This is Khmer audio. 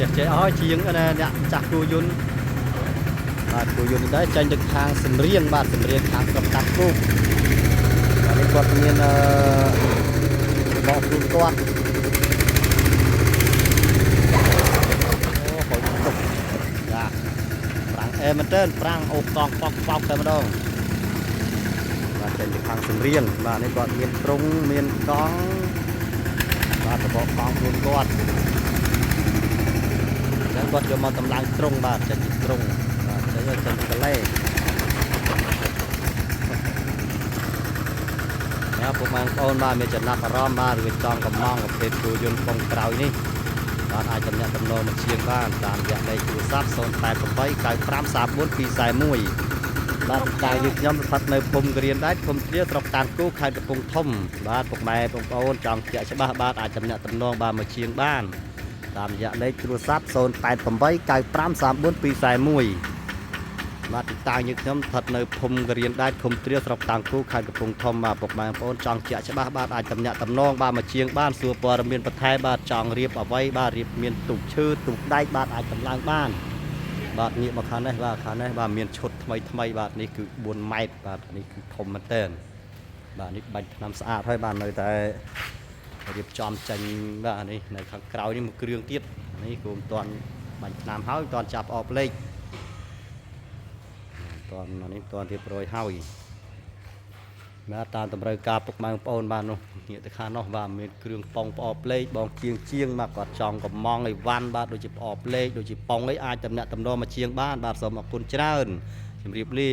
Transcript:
ចេះអើយជាងអ្នកចាស់គូយុនបាទគូយុនដែរចាញ់ទៅខាងសំរៀងបាទសំរៀងខាងក្រុមតាក់គូបាទនេះគាត់មានបោះខ្លួនគាត់អូហុយទុកយ៉ាប្រាំងមែនតើប្រាំងអូកងប៉កតែម្ដងបាទចាញ់ទៅខាងសំរៀងបាទនេះគាត់មានទ្រុងមានកងបាទបោះកងខ្លួនគាត់ចឹងគាត់យកមកតម្លើងទ្រុងបាទចាញ់ពីទ្រុងបាទចឹងចាញ់ពីកលែណាពុកម៉ែបងប្អូនបាទមានចំណាប់អារម្មណ៍បាទឬចង់កំងប្រភេទគោយន្តពងក្រោយនេះបាទអាចតំណាក់តំណងមកជាងបានតាមរយៈលេខទូរស័ព្ទ088953441បាទកាយយើងខ្ញុំស្ថិតនៅភូមិគ្រានដែរឃុំទ្រាស្រុកតានគូខេត្តកំពង់ធំបាទពុកម៉ែបងប្អូនចង់ជាក់ច្បាស់បាទអាចតំណាក់តំណងបាទមកជាងបានតាមរយៈលេខទូរស័ព្ទ088953441បាទទីតាំងយើងខ្ញុំស្ថិតនៅភូមិគ្រានដែរឃុំទ្រាស្រុកតានគូខេត្តកំពង់ធំបាទពុកម៉ែបងប្អូនចង់ជាក់ច្បាស់បាទអាចតំណាក់តំណងបាទមកជាងបានសួរព័ត៌មានបន្ថែមបាទចង់រៀបអ្វីបាទរៀបមានទូកឈើទូកដែកបាទអាចតម្លើងបានបាទងាកមកខាងនេះបាទខាងនេះបាទមានឈុតថ្មីបាទនេះគឺ4ម៉ែត្របាទនេះគឺធំមែនតើបាទនេះបាច់ថ្នាំស្អាតហើយបាទនៅតែរៀបចំចាញ់បាទនេះនៅខាងក្រោយនេះមួយគ្រឿងទៀតនេះគោមិនទាន់បាញ់ថ្នាំហើយមិនទាន់ចាប់អបលេខមិនទាន់នេះមិនទាន់រៀបរយហើយបាទតាមតម្រូវការពុកម៉ែបងប្អូនបាទនោះងាកទៅខាងនោះបាទមានគ្រឿងប៉ងផ្អបលេខបងជាងបាទគាត់ចង់កំងអីវ៉ាន់បាទដូចជាផ្អបលេខដូចជាប៉ងអីអាចតំណាក់តំណមកជាងបានបាទសូមអរគុណច្រើនជម្រាបលា